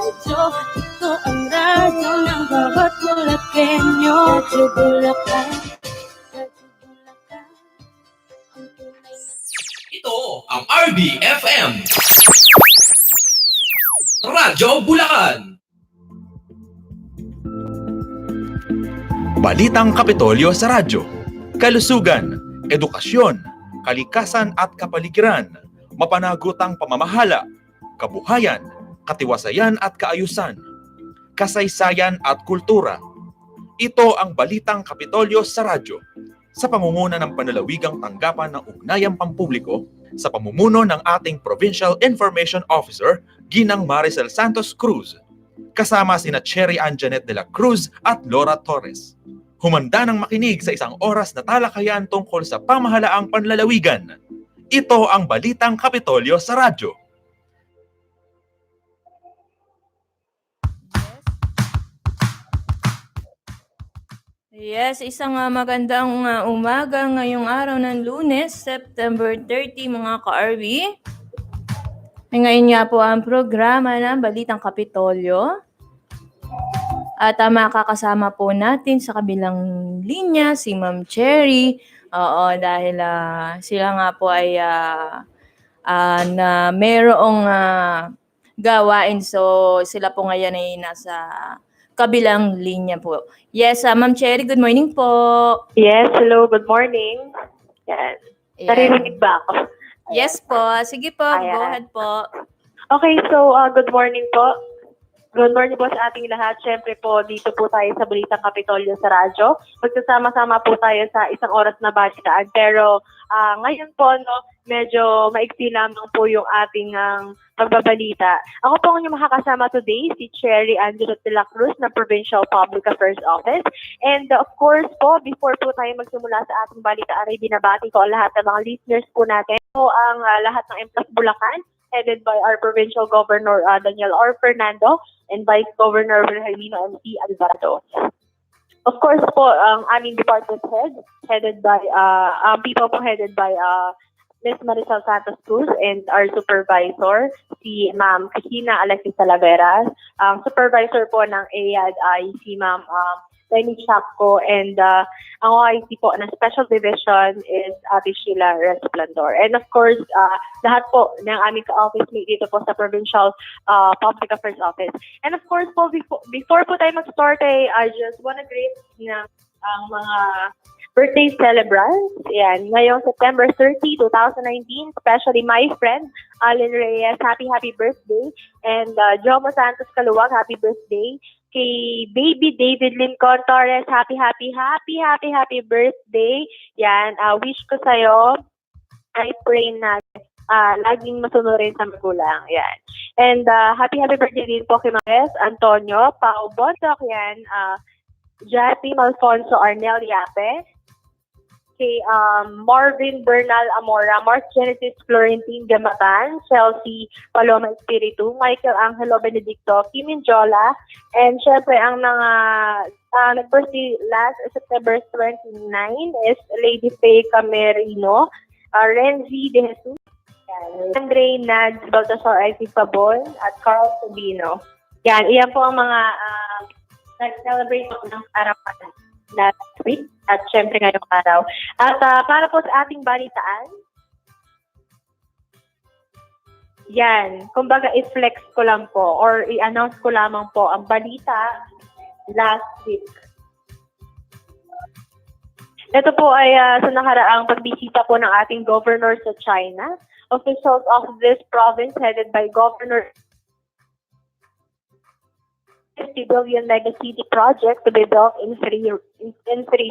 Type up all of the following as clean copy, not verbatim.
radyo. Ito ang radyo ng bawat Bulakenyo. Radyo Bulacan, Radyo Bulacan, ang tunay na... Ito ang RBFM Radyo Bulacan. Balitang Kapitolyo sa radyo. Kalusugan, edukasyon, kalikasan at kapaligiran, mapanagutang pamamahala, kabuhayan, katiwasayan at kaayusan, kasaysayan at kultura. Ito ang Balitang Kapitolyo sa radyo, sa pamumuno ng panlalawigang tanggapan ng ugnayang pampubliko, sa pamumuno ng ating Provincial Information Officer, Ginang Maricel Santos Cruz, kasama sina Cherry Anjanet de la Cruz at Laura Torres. Humanda ng makinig sa isang oras na talakayan tungkol sa pamahalaang panlalawigan. Ito ang Balitang Kapitolyo sa radyo. Yes, isang magandang umaga ngayong araw ng Lunes, September 30, mga ka-RV. Ngayon nga po ang programa ng Balitang Kapitolyo. At makakasama po natin sa kabilang linya si Ma'am Cherry. Oo, dahil sila nga po ay na mayroong gawain. So sila po ngayon ay nasa kabilang linya po. Yes, Ma'am Cherry, good morning po. Yes, hello, good morning. Yan. Narinig ba ako? Ayan. Yes po. Sige po, Ayan. Go ahead po. Okay, so good morning po. Good morning po sa ating lahat. Siyempre po, dito po tayo sa Balitang Kapitolyo sa radyo. Magsasama-sama po tayo sa isang oras na balitaan. Pero ngayon po, no, medyo maiksi lamang po yung ating pagbabalita. Ako po ang inyong makakasama today, si Cherry Anjanet de la Cruz ng Provincial Public Affairs Office. And of course po, before po tayo magsimula sa ating balitaan, ay binabati ko ang lahat ng mga listeners po natin. Po ang lahat ng Emplas Bulacan, headed by our Provincial Governor Daniel R. Fernando and Vice Governor Wilhelmino M.C. Alvarado. Of course po, ang aming department headed by, people po headed by Ms. Maricel Santos Cruz and our supervisor, si Ma'am Cristina Alexis Talavera. Ang supervisor po ng AIAD ay si Ma'am Lenny Chapco, and ang OIC po ng Special Division is Ate Sheila Resplandor. And of course, lahat po ng aming ka-office mate dito po sa Provincial Public Affairs Office. And of course po, before po tayo mag-start, I just want to greet ang mga birthday celebrants. Yan, ngayong September 30, 2019, especially my friend, Allen Reyes, happy birthday. And Jomo Santos Kaluwag, happy birthday. Kay baby David Lincoln Torres, happy birthday. Yan, wish ko sa'yo, I pray na laging masunurin sa magulang. Yan. And happy birthday din po kay Mares Antonio, Pao Bondoc, yan, Jati Malfonso Arnel Yape, kay Marvin Bernal Amora, Mark Genesis Florentine Gamatan, Chelsea Paloma Espiritu, Michael Angelo Benedicto, Kimin Jola, and syempre ang mga nag-birthday last September 29 is Lady Faye Camerino, Renzi De Jesus, Andre Nads Baltasar Isaac Pabon, at Carl Sabino. Yan, iyan po ang mga nag-celebrate ng arawan last week at syempre ngayong araw. At para po sa ating balitaan, yan, kumbaga i-flex ko lang po or i-announce ko lamang po ang balita last week. Ito po ay sa nakaraang pagbisita po ng ating governor sa China. Officials of this province headed by Governor 50 billion mega city project to be built in three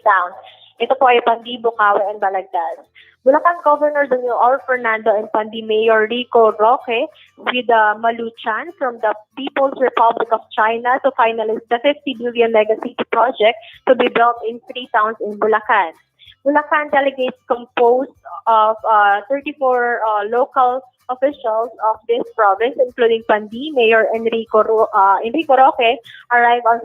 towns. Ito po ay Pandi, Bukawi, and Balagtas. Bulacan Governor Daniel R. Fernando and Pandi Mayor Rico Roque with Maluchan from the People's Republic of China to finalize the 50 billion mega city project to be built in 3 towns in Bulacan. Bulacan delegates composed of 34 local officials of this province, including Pandi, Mayor Enrico Roque, arrived on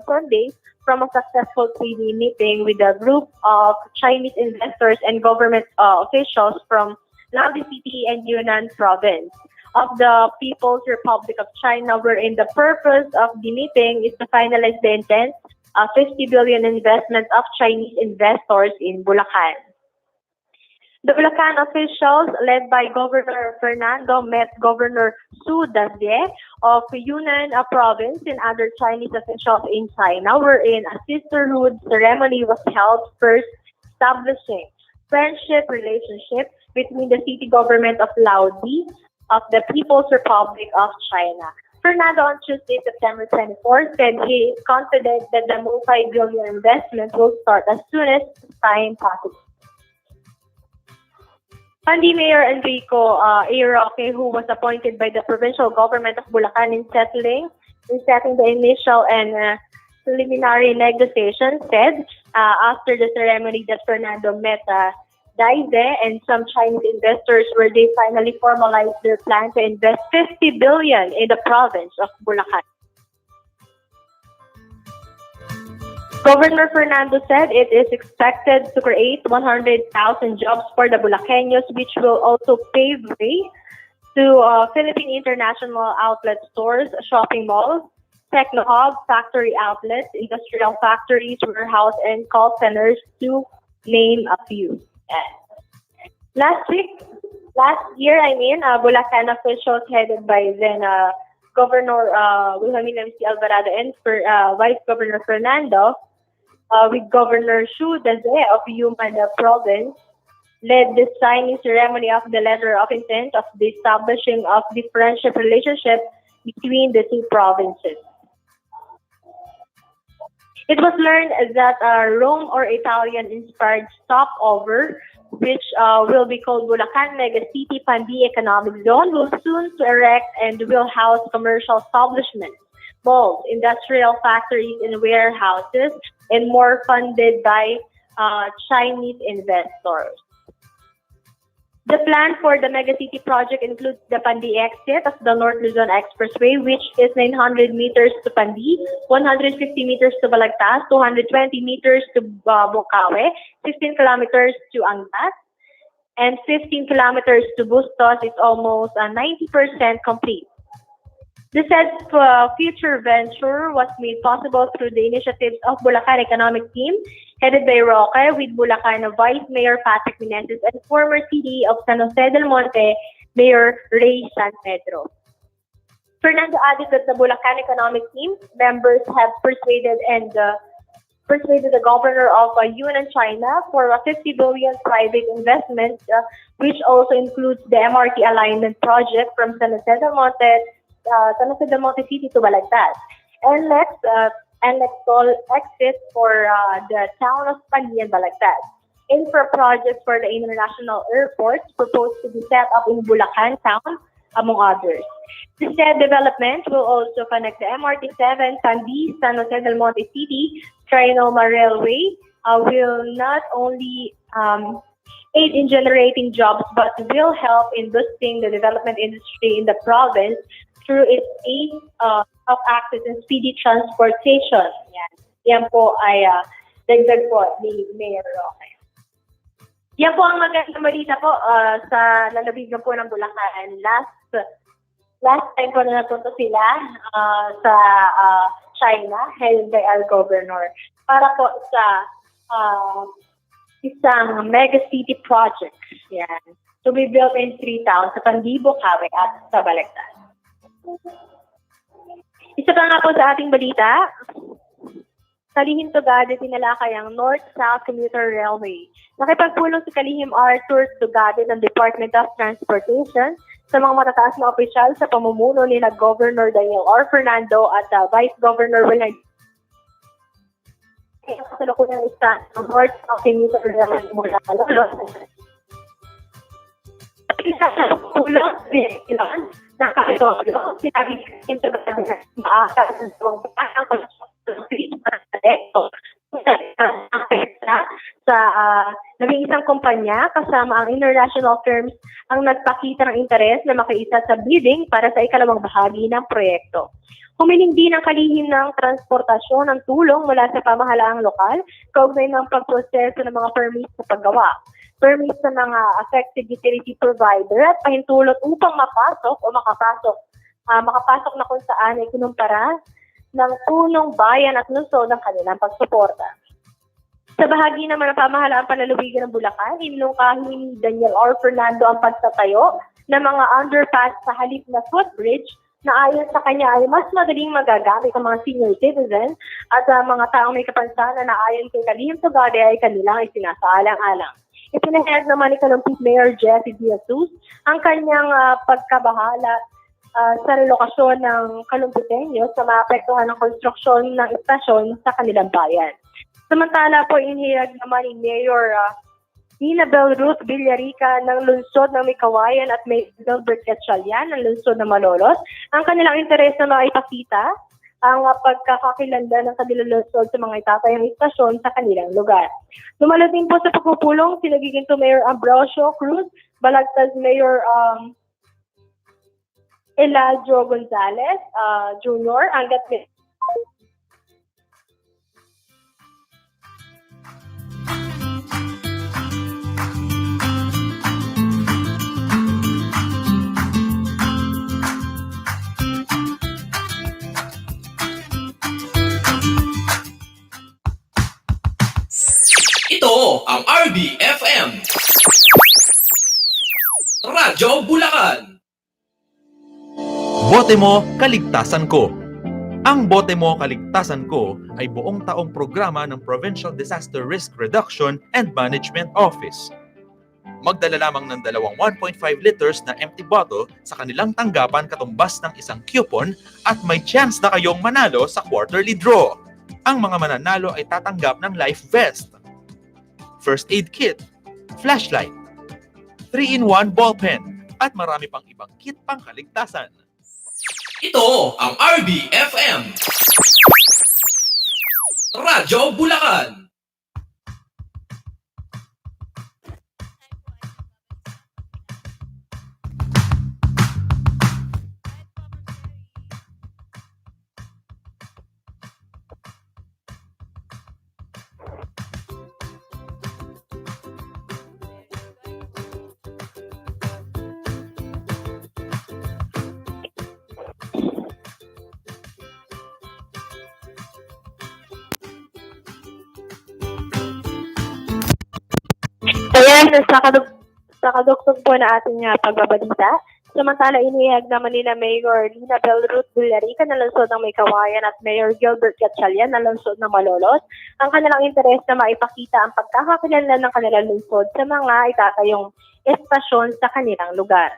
Sunday from a successful 3-day meeting with a group of Chinese investors and government officials from Laudi City and Yunnan province. of the People's Republic of China, wherein the purpose of the meeting is to finalize the intent of 50 billion investment of Chinese investors in Bulacan. The Bulacan officials, led by Governor Fernando, met Governor Su Dazie of Yunnan province and other Chinese officials in China, wherein a sisterhood ceremony was held, first establishing friendship relationship between the city government of Laodi of the People's Republic of China. Fernando on Tuesday, September 24, said he is confident that the multi-billion investment will start as soon as time possible. Pandi Mayor Enrico A. Roque, who was appointed by the provincial government of Bulacan in setting the initial and preliminary negotiations, said after the ceremony that Fernando met Daide and some Chinese investors where they finally formalized their plan to invest 50 billion in the province of Bulacan. Governor Fernando said it is expected to create 100,000 jobs for the Bulaqueños, which will also pave way to Philippine International Outlet stores, shopping malls, techno hub, factory outlets, industrial factories, warehouse, and call centers, to name a few. Last year, Bulacan officials headed by then Governor Wilhelmina C. Alvarado and Vice Governor Fernando, with Governor Su Daze of Yunnan province, led the signing ceremony of the letter of intent of the establishing of the friendship relationship between the two provinces. It was learned that Rome or Italian-inspired stopover, which will be called Bulacan Mega City Pandi Economic Zone, will soon to erect and will house commercial establishments, malls, industrial factories, and warehouses, and more funded by Chinese investors. The plan for the Megacity project includes the Pandi exit of the North Luzon Expressway, which is 900 meters to Pandi, 150 meters to Balagtas, 220 meters to Bukawe, 16 kilometers to Angat, and 15 kilometers to Bustos. Is almost 90% complete. The said future venture was made possible through the initiatives of Bulacan Economic Team, headed by Roque, with Bulacan Vice Mayor Patrick Meneses and former CD of San Jose del Monte, Mayor Ray San Pedro. Fernando added that the Bulacan Economic Team members have persuaded the governor of Yunnan, China, for a 50 billion private investment, which also includes the MRT alignment project from San Jose del Monte City to Balagtas. And next toll exit for the town of Pandi and Balagtas. Infra projects for the international airports proposed to be set up in Bulacan town, among others. The said development will also connect the MRT 7, Pandi, San Jose del Monte City, Trinoma Railway, will not only aid in generating jobs, but will help in boosting the development industry in the province through its aid of access and speedy transportation. Yan po ay dagdag po ni Mayor Roque. Yan po ang magandang balita po sa lalawigan po ng Bulacan. Last time po na napunta sila sa China, held by our governor, para po sa isang mega city project. Yan. To be built in 3 towns, sa Pandi, Bukawe at sa Balagtas. Isa pa nga po sa ating balita, Kalihim Tugade tinalakay ang North-South Commuter Railway. Nakipagpulong si Kalihim Arthur Tugade ng Department of Transportation sa mga matataas na opisyal sa pamumuno nila Governor Daniel R. Fernando at Vice Governor Wilhelm. Kasalukuyan ng isa ng North-South Commuter Railway mula Kalolo. Kasalukuyan ng ng Kapitolyo, sinabi ito na maaakal ng ang sa naging isang kumpanya kasama ang international firms ang nagpakita ng interes na makiisa sa bidding para sa ikalawang bahagi ng proyekto. Humiling din ang kalihim ng transportasyon ng tulong mula sa pamahalaang lokal kaugnay ng pagproseso ng mga permit sa paggawa. permit sa mga affected utility provider at pahintulot upang makapasok na kung saan ay kinumpara ng punong bayan at lungsod ng kanilang pagsuporta. Sa bahagi naman ng pamahalaang panlalawigan ng Bulacan, inilungkahi ni Daniel R. Fernando ang pagtatayo ng mga underpass sa halip na footbridge na ayon sa kanya ay mas madaling magagamit ng mga senior citizens at mga taong may kapansanan na ayon kay Kalihim Tugade ay kanilang isinasaalang-alang. Ipinahayag naman ni Kalumpit Mayor Jeffy Diaz-Sus ang kanyang pagkabahala sa relokasyon ng Kalumpiteño sa maapektuhan ng konstruksyon ng istasyon sa kanilang bayan. Samantala po, inihayag naman ni Mayor Ninabel Ruth Villarica ng lungsod ng Mikawayan at Mayor Gilbert Gatchalian ng lungsod ng Malolos ang kanilang interes na maipakita ang pagkakakilanlan ng kanilang lungsod sa mga itatayang istasyon sa kanilang lugar. Dumalo din po sa pagpupulong si nagiging Mayor Ambrosio Cruz, Balagtas Mayor Eladio Gonzalez Jr. hanggat Ito ang RBFM Radyo Bulacan. Bote Mo, Kaligtasan Ko. Ang Bote Mo, Kaligtasan Ko ay buong taong programa ng Provincial Disaster Risk Reduction and Management Office. Magdala lamang ng 1.5 liters na empty bottle sa kanilang tanggapan katumbas ng isang coupon at may chance na kayong manalo sa quarterly draw. Ang mga mananalo ay tatanggap ng life vest, first aid kit, flashlight, 3-in-1 ballpen, at marami pang ibang kit pang kaligtasan. Ito ang RBFM Radyo Bulacan. Ayan, sa kadugtog po na ating pagbabalita. Samantala, inihayag naman nila Mayor Ninabel Ruth Villarica na lungsod ng Mikawayan at Mayor Gilbert Gatchalian na lungsod ng Malolos ang kanilang interes na maipakita ang pagkakakilanlan ng kanilang lungsod sa mga itatayong estasyon sa kanilang lugar.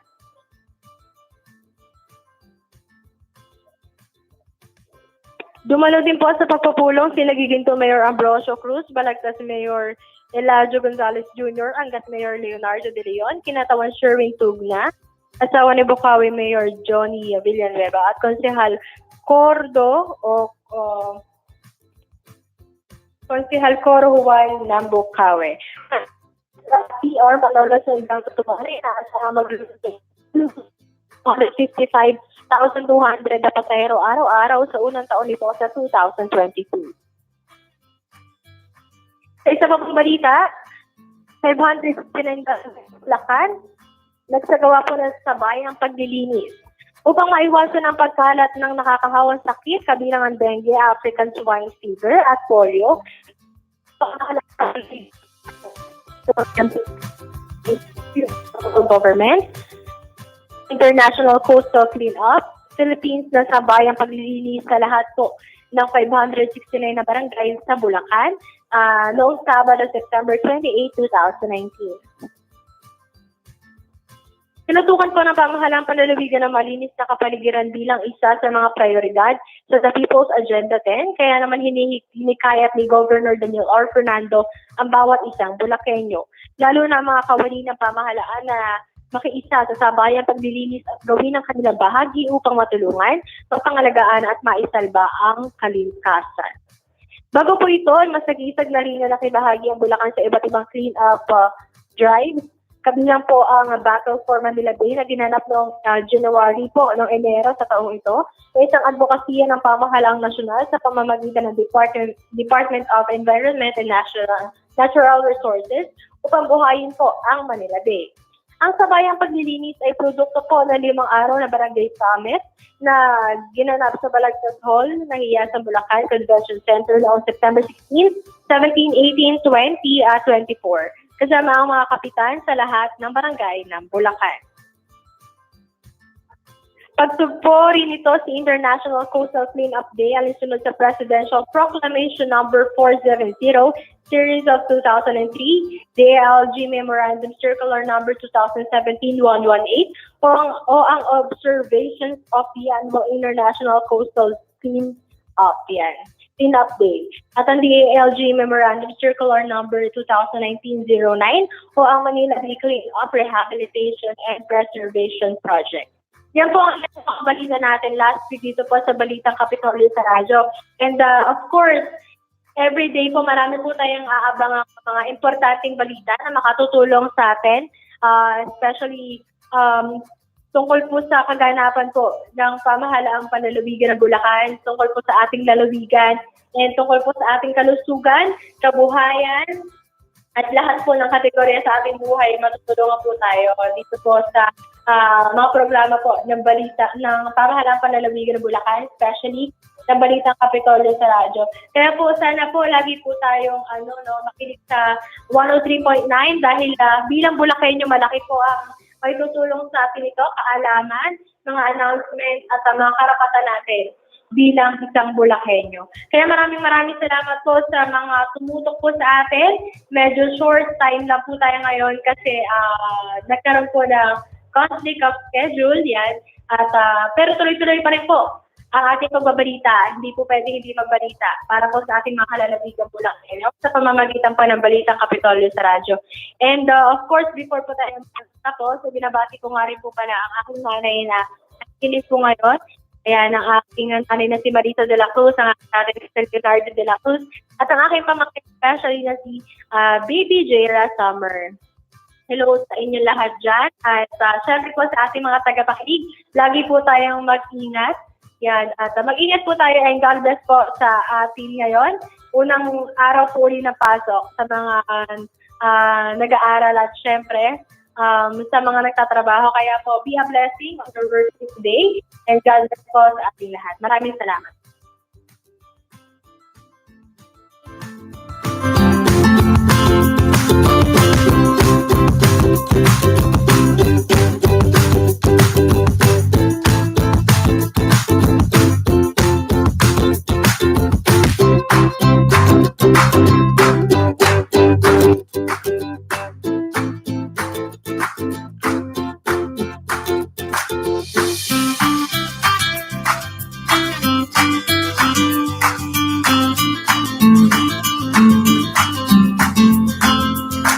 Dumalo din po sa pagpupulong si nagiging Mayor Ambrosio Cruz, Balagtas Mayor Eladio Gonzalez Jr., Angat Mayor Leonardo de Leon, Kinatawan Sherwin Tugna, asawa ni Bukawi Mayor Johnny Villanueva at Konsehal Konsehal Coro Juan ng Bukawi. PR Malolos ng Gang Tutumari na sa mag-55,200 na pasahero araw-araw sa unang taon nito sa 2022. Sa isa pa pong balita, 569 Lakan, nagsagawa po ng sabay ang paglilinis upang maiwasan ang pagkalat ng nakakahawang sakit kabilang ang dengue, African swine fever at polio. Government, International Coastal Cleanup, Philippines na sabay ang paglilinis sa lahat po ng 569 na barangay sa Bulacan noong Sabado, September 28, 2019. Tinutukan po ng pamahalaan panlalawigan ng malinis na kapaligiran bilang isa sa mga prioridad sa The People's Agenda 10, kaya naman hinikayat ni Governor Daniel R. Fernando ang bawat isang Bulakenyo, lalo na mga kawani ng pamahalaan na makiisa sa sabayang paglilinis at gawin ang kanilang bahagi upang matulungan, mapangalagaan at maisalba ang kaligtasan. Bago po ito, mas nag-iisag na rin na nakibahagi ang Bulacan sa iba't ibang clean-up drives Kabilang po ang Battle for Manila Bay na ginanap noong January po, noong Enero sa taong ito. Isang advokasya ng pamahalaang nasyonal sa pamamagitan ng Department of Environment and Natural Resources upang buhayin po ang Manila Bay. Ang sabayang paglilinis ay produkto po ng 5 araw na Barangay Summit na ginanap sa Balagtas Hall ng Hiyasan Bulacan Convention Center noong September 16, 17, 18, 20 at 24. Kasama ang mga kapitan sa lahat ng barangay ng Bulacan. Pagsugpo rin ito sa International Coastal Cleanup Day alinsunod sa Presidential Proclamation Number 470, Series of 2003, DLG Memorandum Circular Number 2017-118, o ang Observations of the Annual International Coastal Cleanup Day. At ang DALG Memorandum Circular Number 2019-09 o ang Manila Bay Cleanup Rehabilitation and Preservation Project. Yan po ang balita natin last week dito po sa Balitang Kapitolyo sa radyo. And of course, every day po marami po tayong aabang mga importanteng balita na makatutulong sa atin, especially tungkol po sa kaganapan po ng pamahalaang panlalawigan ng Bulacan, tungkol po sa ating lalawigan, and tungkol po sa ating kalusugan, kabuhayan, at lahat po ng kategorya sa ating buhay, matutulungan po tayo dito po sa mga programa po ng balita ng pamahalaang panlalawigan ng Bulacan, especially ng Balitang Kapitolyo sa radyo. Kaya po sana po lagi po tayong makinig sa 103.9 dahil bilang Bulacanyo malaki po ang may tutulong sa atin ito, kaalaman, mga announcement at mga karapatan natin bilang isang Bulacanyo. Kaya maraming salamat po sa mga tumutok po sa atin. Medyo short time lang po tayo ngayon kasi nagkaroon po ng conflict of schedule yan. At, pero tuloy-tuloy pa rin po ang ating pagbabalita. Hindi po pwede hindi magbalita para po sa ating mga kalalabigang Bulacanyo sa pamamagitan po ng Balitang Kapitolyo sa radyo. And of course, before po tayo tapos, binabati ko nga rin po pala ang aking nanay na nakikinig po ngayon. Ayan, ang aking nanay na si Marita de la Cruz, ang aking tatay Ricardo de la Cruz, at ang aking pamangkin especially na si Baby Jaira Summer. Hello sa inyo lahat dyan. At syempre po sa ating mga tagapakinig, lagi po tayong mag-ingat. Yan, at mag-ingat po tayo and God bless po sa atin ngayon. Unang araw po ulit ng pasok sa mga nag-aaral at syempre sa mga nagtatrabaho. Kaya po, be a blessing on your work today and God bless po sa ating lahat. Maraming salamat.